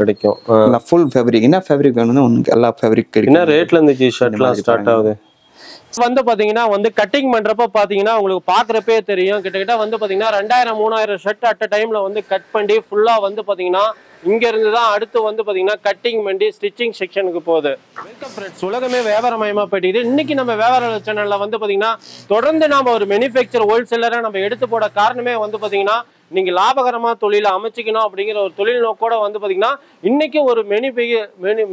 கிடைக்கும். Full fabric. என்ன fabric வேணும்னா உங்களுக்கு எல்லா ஃபேப்ரிக் கிடைக்கும். என்ன ரேட்ல இருந்து ஷர்ட்லாம் ஸ்டார்ட் ஆகுது? வந்து பாத்தீங்கன்னா வந்து கட்டிங் பண்றப்ப பாத்தீங்கன்னா உங்களுக்கு பாக்குறப்பே தெரியும். கிட்டத்தட்ட வந்து பாத்தீங்கன்னா 2000-3000 ஷர்ட் அட் டைம்ல வந்து கட் பண்ணி ஃபுல்லா வந்து பாத்தீங்கன்னா இங்க இருந்து தான் அடுத்து வந்து பாத்தீங்கன்னா கட்டிங் பண்ணி ஸ்டிச்சிங் செக்ஷனுக்கு போகுது. வெல்கம் ஃப்ரெண்ட்ஸ், உலகமே வியாபாரமயமா போயிட்டு இன்னைக்கு நம்ம வியாபார சேனல்ல வந்து பாத்தீங்கன்னா தொடர்ந்து நாம ஒரு மேனுஃபேக்சர் ஹோல்சேலரா நம்ம எடுத்து போட காரணமே வந்து பாத்தீங்கன்னா நீங்க லாபகரமா தொழிலை அமைச்சிக்கணும் அப்படிங்கிற ஒரு தொழில் நோக்கோட வந்து பாத்தீங்கன்னா இன்னைக்கு ஒரு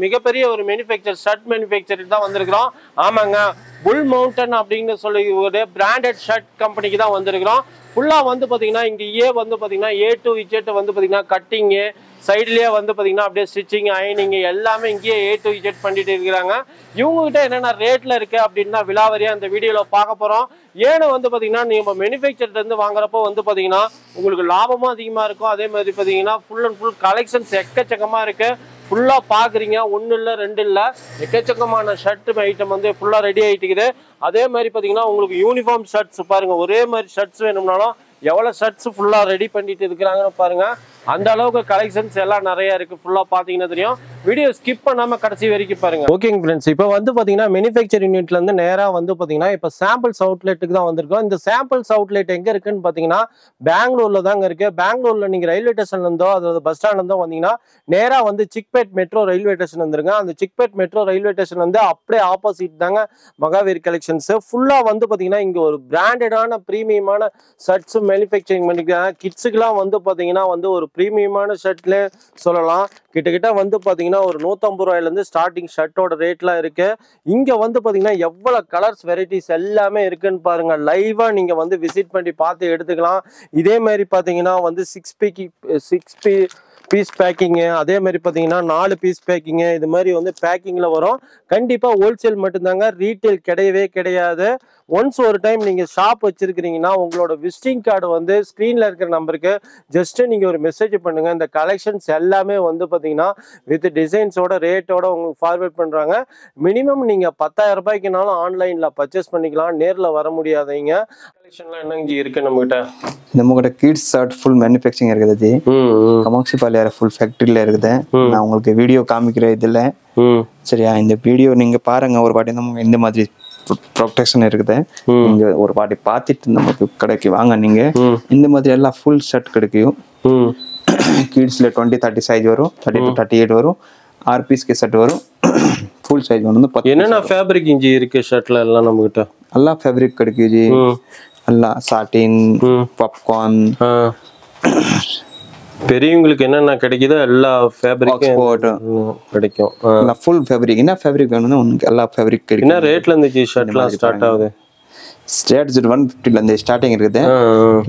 மிகப்பெரிய ஒரு மேனுஃபேக்சர் ஷர்ட் மேனுஃபேக்சர் தான் வந்திருக்கிறோம். ஆமாங்க, புல் மவுண்டன் அப்படின்னு சொல்லி ஒரு பிராண்டட் ஷர்ட் கம்பெனிக்கு தான் வந்திருக்கிறோம். ஃபுல்லா வந்து பாத்தீங்கன்னா இங்கேயே வந்து பாத்தீங்கன்னா A to Z வந்து பாத்தீங்கன்னா கட்டிங்கு, சைட்லயே வந்து பாத்தீங்கன்னா அப்படியே ஸ்டிச்சிங், அயனிங் எல்லாமே இங்கேயே A to Z பண்ணிட்டு இருக்கிறாங்க. இவங்க கிட்ட என்னென்ன ரேட்ல இருக்கு அப்படின்னா விலாவரியா இந்த வீடியோல பார்க்க போறோம். ஏன்னு வந்து பாத்தீங்கன்னா நீங்க மேனுஃபேக்சர்ல இருந்து வாங்குறப்போ வந்து பாத்தீங்கன்னா உங்களுக்கு லாபமும் அதிகமா இருக்கும். அதே மாதிரி பாத்தீங்கன்னா ஃபுல் அண்ட் ஃபுல் கலெக்ஷன்ஸ் எக்கச்சக்கமா இருக்கு. ஃபுல்லா பாக்குறீங்க, ஒன்னு இல்ல ரெண்டு இல்ல, எக்கச்சக்கமான ஷர்ட் ஐட்டம் வந்து ஃபுல்லா ரெடி ஆயிட்டு இருக்குது. அதே மாதிரி பாத்தீங்கன்னா உங்களுக்கு யூனிஃபார்ம் ஷர்ட்ஸ் பாருங்க, ஒரே மாதிரி ஷர்ட்ஸ் வேணும்னாலும் எவ்வளவு ஷர்ட்ஸ் ஃபுல்லா ரெடி பண்ணிட்டு இருக்கிறாங்கன்னு பாருங்க. அந்த அளவுக்கு கலெக்ஷன்ஸ் எல்லாம் நிறைய இருக்கு. ஃபுல்லா பாத்தீங்கன்னா தெரியும். வீடியோ ஸ்கிப் பண்ணாம கடைசி வரைக்கும் பாருங்க. ஓகேங்க ஃப்ரெண்ட்ஸ், இப்போ வந்து பாத்தீங்கன்னா மேனுஃபேக்சர் யூனிட்ல இருந்து நேரா வந்து பாத்தீங்கன்னா இப்போ சாம்பிள்ஸ் அவுட்லெட்டுக்கு தான் வந்திருக்கோம். இந்த சாம்பிள்ஸ் அவுட்லெட் எங்க இருக்குன்னு பாத்தீங்கன்னா பெங்களூர்ல தாங்க இருக்கு. பெங்களூர்ல நீங்க ரயில்வே ஸ்டேஷன்ல இருந்தோ அதாவது பஸ் ஸ்டாண்ட்ல இருந்தோ வந்தீங்கன்னா நேரா வந்து சிக்பேட் மெட்ரோ ரயில்வே ஸ்டேஷன் வந்துருங்க. அந்த சிக்பேட் மெட்ரோ ரயில்வே ஸ்டேஷன் வந்து அப்படியே ஆப்போசிட் தாங்க மகாவீர் கலெக்ஷன்ஸ். ஃபுல்லா வந்து பாத்தீங்கன்னா இங்க ஒரு பிராண்டடான பிரீமியமான ஷர்ட்ஸ் மேனுஃபேக்சரிங் பண்ணிக்கிறாங்க. கிட்ஸுக்குலாம் வந்து பாத்தீங்கன்னா வந்து ஒரு பிரீமியமான ஷர்ட்ல சொல்லலாம். கிட்டத்தட்ட வந்து பாத்தீங்கன்னா ஒரு 150 ரூபாயில இருந்து ஸ்டார்டிங் ஷர்ட்டோட ரேட்லாம் இருக்கு. இங்க வந்து பாத்தீங்கன்னா எவ்வளவு கலர்ஸ் வெரைட்டிஸ் எல்லாமே இருக்குன்னு பாருங்க. லைவா நீங்க வந்து விசிட் பண்ணி பார்த்து எடுத்துக்கலாம். இதே மாதிரி பாத்தீங்கன்னா வந்து 6 பீஸ் பேக்கிங், அதே மாதிரி பாத்தீங்கன்னா 4 பீஸ் பேக்கிங், இது மாதிரி வந்து பேக்கிங்ல வரும். கண்டிப்பா ஹோல்சேல் மட்டும்தாங்க, ரீட்டைல் கிடையவே கிடையாது. ஒன்ஸ் ஒரு டைம் நீங்க ஷாப் வச்சிருக்கீங்கன்னா உங்களோட விசிட்டிங் கார்டு வந்து ஸ்கிரீன்ல இருக்கிற நம்பருக்கு ஜஸ்ட் நீங்க ஒரு மெசேஜ் பண்ணுங்க. இந்த கலெக்ஷன்ஸ் எல்லாமே வந்து பாத்தீங்கன்னா வித் டிசைன்ஸோட ரேட்டோட உங்களுக்கு ஃபார்வர்ட் பண்றாங்க. மினிமம் நீங்க 10,000 ரூபாய்க்குனாலும் ஆன்லைன்ல பர்ச்சேஸ் பண்ணிக்கலாம், நேர்ல வர முடியாதீங்க. கலெக்ஷன்லாம் என்னங்க இருக்கு நம்மகிட்ட கிட்ஸ் ஷர்ட் ஃபுல் மேனுஃபேக்சரிங் இருக்குது ஜி. கமாக்சி பாலியார ஃபுல் ஃபேக்டரியில இருக்குது. நான் உங்களுக்கு வீடியோ காமிக்கிறேன் இதுல. சரியா, இந்த வீடியோ நீங்க பாருங்க ஒரு வாட்டி. நமக்கு இந்த மாதிரி ப்ரொடெக்ஷன் இருக்குது. நீங்க ஒரு வாட்டி பார்த்துட்டு நமக்கு கடைக்கு வாங்க. நீங்க இந்த மாதிரி எல்லாம் ஃபுல் ஷர்ட் கிடைக்கும். கிட்ஸ்ல 20-30 சைஸ் வரும், 30 to 38 வரும். 6 பீஸ்க்கு ஷர்ட் வரும். ஃபுல் சைஸ் வந்து என்னென்ன ஃபேப்ரிக் இஞ்சி இருக்கு ஷர்ட்ல எல்லாம் நம்ம கிட்ட? எல்லா ஃபேப்ரிக் கிடைக்கும் ஜி. எல்லாம் சாட்டின், பாப்கார்ன், பெரியவங்களுக்கு என்னென்ன கிடைக்குதோ எல்லா ஃபேப்ரிக்கும் கிடைக்கும். Full fabric. என்ன ஃபேப்ரிக் வேணும்னா உங்களுக்கு எல்லா ஃபேப்ரிக் கிடைக்கும். என்ன ரேட்ல இருந்து ஷர்ட்லாம் ஸ்டார்ட் ஆகுது? ஸ்டார்ட்ஸ் 150ல இருந்து ஸ்டார்டிங் இருக்குது.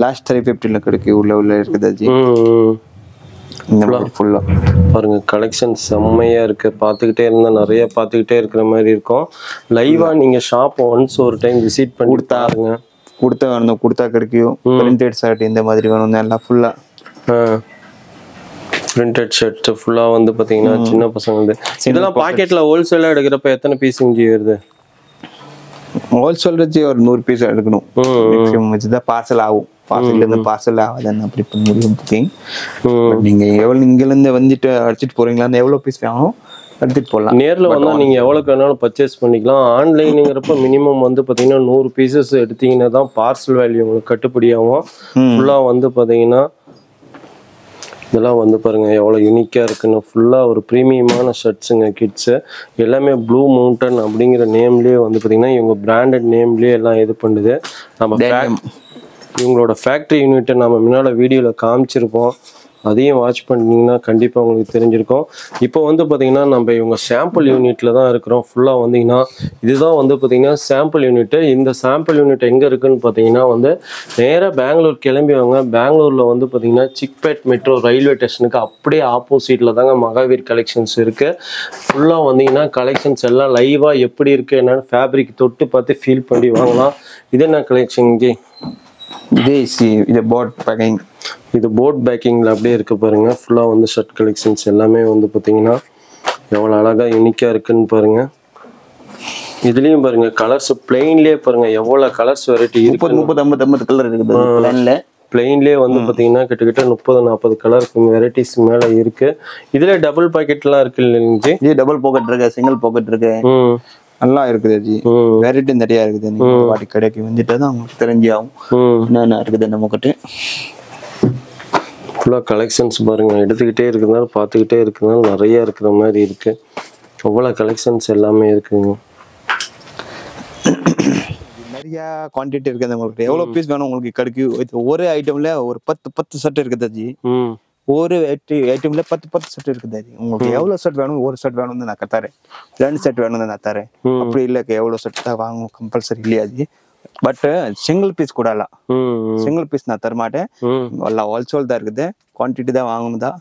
லாஸ்ட் 350ல கிடைக்கும். உள்ள இருக்குது ஜி. இந்த மாதிரி ஃபுல்லா பாருங்க, கலெக்ஷன் செம்மையா இருக்கு. பார்த்துக்கிட்டே இருந்தா நிறைய பார்த்துக்கிட்டே இருக்கிற மாதிரி இருக்கும். லைவா நீங்க ஷாப் ஒன்ஸ் ஒரு டைம் விசிட் பண்ணி பாருங்க. குடுத்தா கிடைக்கும். பிரிண்டட் ஷர்ட் இந்த மாதிரி வேணும் எல்லாம் ஃபுல்லா. பிரிண்டட் ஷர்ட் ஃபுல்லா வந்து பாத்தீங்கன்னா சின்ன பசங்க வந்து இதெல்லாம் பாக்கெட்ல ஹோல்சேலா எடுக்கிறப்ப எத்தனை பீஸ் இஞ்சி வருது? ஹோல்சேல் வச்சு ஒரு 100 பீஸ் எடுக்கணும். மேக்ஸிமம் வச்சுதான் பார்சல் ஆகும். பார்சல்ல இருந்து பார்சல் ஆகாதுன்னு அப்படி பண்ண முடியும் புக்கிங். நீங்க எவ்வளவு இங்க இருந்து வந்துட்டு அடிச்சிட்டு போறீங்களா, எவ்வளவு பீஸ் வேணும் எடுத்துட்டு போகலாம். நேர்ல வந்தா நீங்க எவ்வளவுக்கு வேணாலும் பர்ச்சேஸ் பண்ணிக்கலாம். ஆன்லைனுங்கிறப்ப மினிமம் வந்து பாத்தீங்கன்னா 100 பீசஸ் எடுத்தீங்கன்னா தான் பார்சல் வேல்யூ உங்களுக்கு கட்டுப்படி ஆகும். ஃபுல்லா வந்து பாத்தீங்கன்னா இதெல்லாம் வந்து பாருங்க எவ்வளவு யூனிக்கா இருக்குன்னு. ஃபுல்லா ஒரு பிரீமியமான ஷர்ட்ஸுங்க கிட்ஸ். எல்லாமே ப்ளூ மவுண்டன் அப்படிங்கிற நேம்லயே வந்து பாத்தீங்கன்னா இவங்க பிராண்டட் நேம்லயே எல்லாம் இது பண்ணுது. நம்ம இவங்களோட ஃபேக்டரி யூனிட்டை நம்ம முன்னால வீடியோல காமிச்சிருப்போம். அதையும் வாட்ச் பண்ணிங்கன்னா கண்டிப்பாக உங்களுக்கு தெரிஞ்சிருக்கும். இப்போ வந்து பார்த்தீங்கன்னா நம்ம இவங்க சாம்பிள் யூனிட்ல தான் இருக்கிறோம். ஃபுல்லாக வந்தீங்கன்னா இதுதான் வந்து பார்த்தீங்கன்னா சாம்பிள் யூனிட்டு. இந்த சாம்பிள் யூனிட் எங்கே இருக்குன்னு பார்த்தீங்கன்னா வந்து நேராக பெங்களூர் கிளம்பி வாங்க. பெங்களூரில் வந்து பார்த்தீங்கன்னா சிக்பேட் மெட்ரோ ரயில்வே ஸ்டேஷனுக்கு அப்படியே ஆப்போசிட்டில் தாங்க மகாவீர் கலெக்ஷன்ஸ் இருக்குது. ஃபுல்லாக வந்தீங்கன்னா கலெக்ஷன்ஸ் எல்லாம் லைவாக எப்படி இருக்குது என்னன்னு ஃபேப்ரிக் தொட்டு பார்த்து ஃபீல் பண்ணி வாங்கலாம். இது என்ன கலெக்ஷன் ஜி? இது போட் பேக்கிங். இது போட் பேக்கிங்ல அப்படியே இருக்கு பாருங்க. ஃபுல்லா வந்து ஷர்ட் கலெக்ஷன்ஸ் எல்லாமே வந்து பாத்தீங்கன்னா எவ்வளவு அழகா யூனிக்கா இருக்குன்னு பாருங்க. இதுலயும் பாருங்க கலர்ஸ் பிளைன்லயே பாருங்க எவ்வளவு கலர்ஸ் வெரைட்டி இருக்கு. 30 50 கலர் இருக்குது பிளைன்ல. பிளெயின்லேயே வந்து பார்த்தீங்கன்னா கிட்டத்தட்ட 30-40 கலர் வெரைட்டிஸ் மேலே இருக்கு. இதுல டபுள் பாக்கெட்லாம் இருக்கு இல்லைங்க இது டபுள் பாக்கெட் இருக்கு, சிங்கிள் பாக்கெட் இருக்கு, நல்லா இருக்குது ஜி. வெரைட்டி நிறைய இருக்குது. நீங்க வாட்டி கடைக்கு வந்துட்டு தான் உங்களுக்கு தெரிஞ்சு ஆகும் என்னென்ன இருக்குது நம்ம கிட்ட. ஃபுல்லாக கலெக்ஷன்ஸ் பாருங்க, எடுத்துக்கிட்டே இருக்கிறதுனால பார்த்துக்கிட்டே இருக்கிறதுனால நிறைய இருக்கிற மாதிரி இருக்கு. அவ்வளோ கலெக்ஷன்ஸ் எல்லாமே இருக்குங்க. நிறைய குவான்டிட்டி இருக்குது உங்களுக்கு. எவ்வளவு பீஸ் வேணும் உங்களுக்கு கிடைக்கும். ஒரு ஐட்டம்ல ஒரு 10 செட் இருக்குது ஜி. ஒரு ஐட்டம்ல 10 செட் இருக்குது ஜி. உங்களுக்கு எவ்வளவு செட் வேணும், ஒரு செட் வேணும்னு நான் தரேன், 2 செட் வேணும்னு நான் தரேன். அப்படி இல்லை எவ்வளவு செட் தான் வாங்கும் கம்பல்சரி இல்லையா ஜி. பட் சிங்கிள் பீஸ் கூட இல்ல, சிங்கிள் பீஸ் நான் தரமாட்டேன். எல்லாம் ஹோல்சேல் தான் இருக்குது, குவான்டிட்டி தான் வாங்கணும் தான்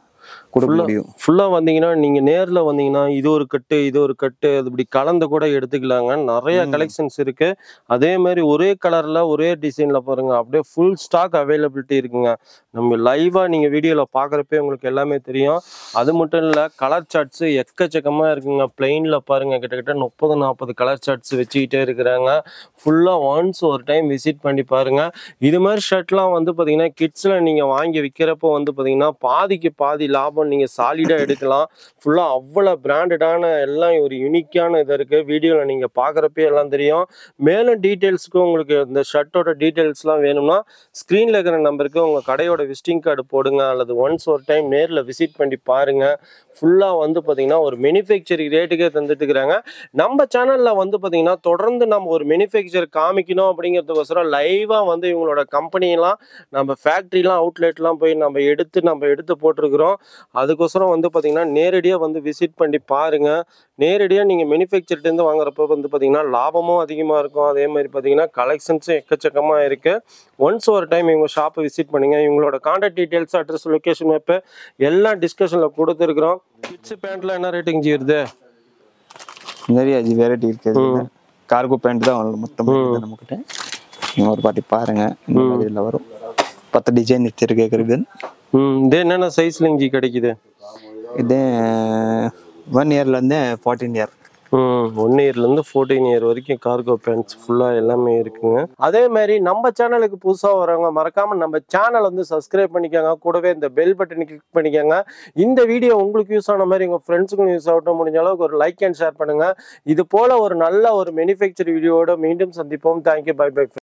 கொடுக்க முடியும். ஃபுல்லா வந்தீங்கன்னா நீங்க நேர்ல வந்தீங்கன்னா இது ஒரு கட்டு அது இப்படி கலந்து கூட எடுத்துக்கலாங்க. நிறைய கலெக்ஷன்ஸ் இருக்கு. அதே மாதிரி ஒரே கலர்ல ஒரே டிசைன்ல பாருங்க, அப்படியே ஃபுல் ஸ்டாக் அவைலபிலிட்டி இருக்குங்க. நம்ம லைவா நீங்க வீடியோல பாக்குறப்பே உங்களுக்கு எல்லாமே தெரியும். அது மட்டும் இல்ல, கலர் சார்ட்ஸ் எக்கச்சக்கமா இருக்குங்க. பிளெயின்ல பாருங்க கிட்டத்தட்ட 30-40 கலர் சார்ட்ஸ் வச்சுக்கிட்டே இருக்கிறாங்க. ஃபுல்லா ஒன்ஸ் ஒரு டைம் விசிட் பண்ணி பாருங்க. இது மாதிரி ஷர்ட்லாம் வந்து பாத்தீங்கன்னா கிட்ஸ்ல நீங்க வாங்கி விற்கிறப்போ வந்து பாத்தீங்கன்னா பாதிக்கு பாதி லாபம் நீங்க சாலிடா எடுக்கலாம். ஃபுல்லா அவ்வளவு பிராண்டடான எல்லாம் ஒரு யூனிக்கான இது இருக்கு. வீடியோல நீங்க பாக்குறப்பே எல்லாம் தெரியும். மேலும் டீடைல்ஸ்க்கு உங்களுக்கு இந்த ஷர்ட்டோட டீடைல்ஸ்லாம் வேணும்னா ஸ்கிரீன்ல இருக்கிற நம்பருக்கு உங்க கடையோட விசிட்டிங் கார்டு போடுங்க, அல்லது ஒன்ஸ் ஒரு டைம் நேர்ல விசிட் பண்ணி பாருங்க. ஃபுல்லா வந்து பாத்தீங்கன்னா ஒரு மேனுஃபேக்சரிங் ரேட்டுக்கே தந்துட்டு இருக்கிறாங்க. நம்ம சேனல்ல வந்து பாத்தீங்கன்னா தொடர்ந்து நம்ம ஒரு மேனுஃபேக்சர் காமிக்கணும் அப்படிங்கிறதுக்கோசரம் லைவா வந்து இவங்களோட கம்பெனிலாம் நம்ம ஃபேக்டரிலாம் அவுட்லெட்லாம் போய் நம்ம எடுத்து போட்டிருக்கிறோம். அதுக்கோசரம் வந்து பாத்தீங்கன்னா நேரடியாக வந்து விசிட் பண்ணி பாருங்க. நேரடியாக நீங்கள் மேனுஃபேக்சர்லேருந்து வாங்குறப்ப வந்து பார்த்தீங்கன்னா லாபமும் அதிகமாக இருக்கும். அதே மாதிரி பார்த்தீங்கன்னா கலெக்ஷன்ஸும் எக்கச்சக்கமாக இருக்குது. ஒன்ஸ் ஒரு டைம் இவங்க ஷாப்பை விசிட் பண்ணுங்கள். இவங்களோட contact details, address, location map எல்லாம் டிஸ்கஷனில் கொடுத்துருக்குறோம். கிட்ஸ் பேண்ட்லாம் என்ன ரேட்டிங் ஜீருது? நிறைய வெரைட்டி இருக்குது. கார்கோ பேண்ட் தான் மொத்தம் நம்மக்கிட்ட. நீங்கள் ஒரு பாட்டி பாருங்கள், இந்த மாதிரியில் வரும் 10 டிசைன் இருக்குது. இது என்னென்ன சைஸ்லிங் ஜி கிடைக்குது? இது 1 இயர்லேருந்து 14 இயர். 1 இயர்லேருந்து 14 இயர் வரைக்கும் கார்கோ பேண்ட்ஸ் ஃபுல்லாக எல்லாமே இருக்குங்க. அதே மாதிரி நம்ம சேனலுக்கு புதுசாக வரவங்க மறக்காமல் நம்ம சேனல் வந்து சப்ஸ்கிரைப் பண்ணிக்கோங்க. கூடவே இந்த பெல் பட்டனை கிளிக் பண்ணிக்கோங்க. இந்த வீடியோ உங்களுக்கு யூஸ் ஆன மாதிரி உங்கள் ஃப்ரெண்ட்ஸுக்கும் யூஸ் ஆகட்டும். முடிஞ்ச அளவுக்கு ஒரு லைக் அண்ட் ஷேர் பண்ணுங்கள். இது போல் ஒரு நல்ல ஒரு மேனுஃபேக்சர் வீடியோவோட மீண்டும் சந்திப்போம். Thank you, bye by.